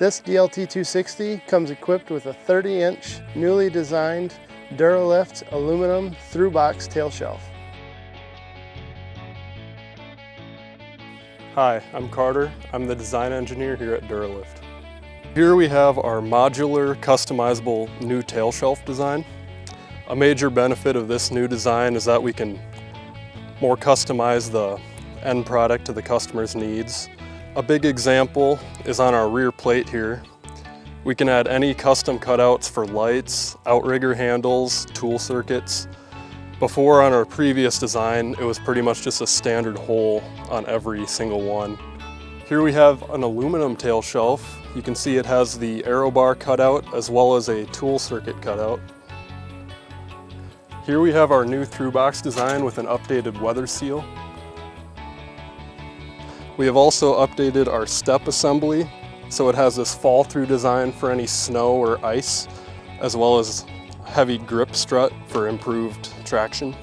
This DLT260 comes equipped with a 30-inch, newly designed Dur-A-Lift aluminum through-box tail shelf. Hi, I'm Carter. I'm the design engineer here at Dur-A-Lift. Here we have our modular, customizable new tail shelf design. A major benefit of this new design is that we can more customize the end product to the customer's needs. A big example is on our rear plate here. We can add any custom cutouts for lights, outrigger handles, tool circuits. Before, on our previous design, it was pretty much just a standard hole on every single one. Here we have an aluminum tail shelf. You can see it has the arrow bar cutout as well as a tool circuit cutout. Here we have our new through box design with an updated weather seal. We have also updated our step assembly, so it has this fall through design for any snow or ice, as well as heavy grip strut for improved traction.